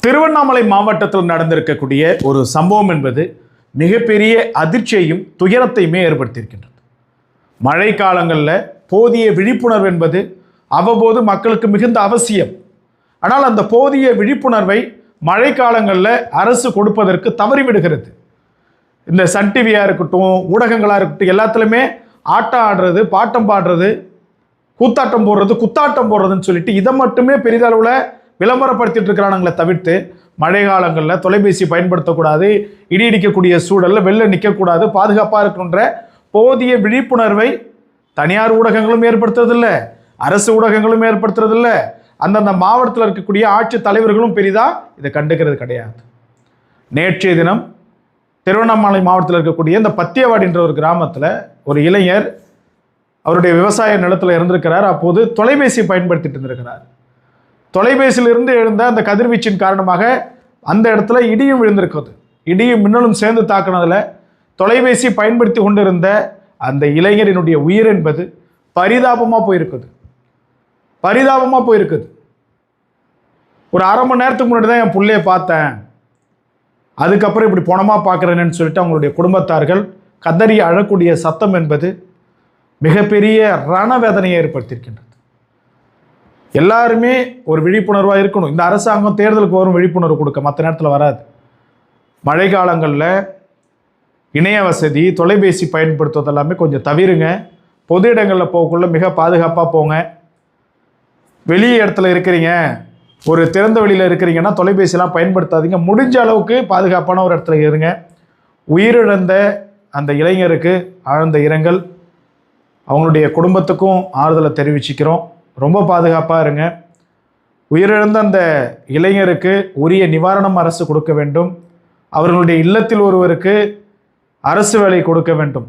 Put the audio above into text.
திருவண்ணாமலை மாவட்டத்தில் நடந்திருக்கக்கூடிய ஒரு சம்பவம் என்பது மிகப்பெரிய அதிர்ச்சியையும் துயரத்தையுமே ஏற்படுத்தியிருக்கின்றது. மழை காலங்களில் போதிய விழிப்புணர்வு என்பது அவ்வப்போது மக்களுக்கு மிகுந்த அவசியம். ஆனால் அந்த போதிய விழிப்புணர்வை மழை காலங்களில் அரசு கொடுப்பதற்கு தவறிவிடுகிறது. இந்த சன் டிவியாக இருக்கட்டும், ஊடகங்களாக இருக்கட்டும், எல்லாத்துலேயுமே ஆட்டம் ஆடுறது, பாட்டம் பாடுறது, கூத்தாட்டம் போடுறது, குத்தாட்டம் போடுறதுன்னு சொல்லிட்டு இதை மட்டுமே பெரிதளவில் விளம்பரப்படுத்திட்டு இருக்கிறானுங்களை தவிர்த்து மழை காலங்களில் தொலைபேசி பயன்படுத்தக்கூடாது, இடி இடிக்கக்கூடிய சூழலில் வெளில நிற்கக்கூடாது, பாதுகாப்பாக இருக்கணுன்ற போதிய விழிப்புணர்வை தனியார் ஊடகங்களும் ஏற்படுத்துறதில்லை, அரசு ஊடகங்களும் ஏற்படுத்துறதில்லை, அந்தந்த மாவட்டத்தில் இருக்கக்கூடிய ஆட்சி தலைவர்களும் பெரிதாக இதை கண்டுக்கிறது கிடையாது. நேற்றைய தினம் திருவண்ணாமலை மாவட்டத்தில் இருக்கக்கூடிய இந்த பத்தியவாடின்ற ஒரு கிராமத்தில் ஒரு இளைஞர் அவருடைய விவசாய நிலத்தில் இருந்திருக்கிறார். அப்போது தொலைபேசி பயன்படுத்திட்டு இருந்திருக்கிறார். தொலைபேசியிலிருந்து எழுந்த அந்த கதிர்வீச்சின் காரணமாக அந்த இடத்துல இடியும் விழுந்திருக்குது. இடியும் மின்னலும் சேர்ந்து தாக்குனதில் தொலைபேசி பயன்படுத்தி கொண்டிருந்த அந்த இளைஞரினுடைய உயிர் என்பது பரிதாபமாக போயிருக்குது. ஒரு அரை மணி நேரத்துக்கு முன்னாடி தான் என் பிள்ளைய பார்த்தேன், அதுக்கப்புறம் இப்படி பணமாக பார்க்குறேன்னு சொல்லிட்டு அவங்களுடைய குடும்பத்தார்கள் கதறி அழக்கூடிய சத்தம் என்பது மிகப்பெரிய ரணவேதனையை ஏற்படுத்தியிருக்கின்றது. எல்லாருமே ஒரு விழிப்புணர்வாக இருக்கணும். இந்த அரசாங்கம் தேர்தலுக்கு வரும் விழிப்புணர்வு கொடுக்க, மற்ற நேரத்தில் வராது. மழை காலங்களில் இணைய வசதி, தொலைபேசி பயன்படுத்துவது எல்லாமே கொஞ்சம் தவிருங்க. பொது இடங்களில் போகக்குள்ள மிக பாதுகாப்பாக போங்க. வெளி இடத்துல இருக்கிறீங்க, ஒரு திறந்த வெளியில் இருக்கிறீங்கன்னா தொலைபேசியெலாம் பயன்படுத்தாதீங்க. முடிஞ்ச அளவுக்கு பாதுகாப்பான ஒரு இடத்துல இருங்க. உயிரிழந்த அந்த இளைஞருக்கு ஆழ்ந்த இரங்கல், அவங்களுடைய குடும்பத்துக்கும் ஆறுதலை தெரிவிச்சுக்கிறோம். ரொம்ப பாதுகாப்பாக இருங்க. உயிரிழந்த அந்த இளைஞருக்கு உரிய நிவாரணம் அரசு கொடுக்க வேண்டும். அவர்களுடைய இல்லத்தில் ஒருவருக்கு அரசு வேலை கொடுக்க வேண்டும்.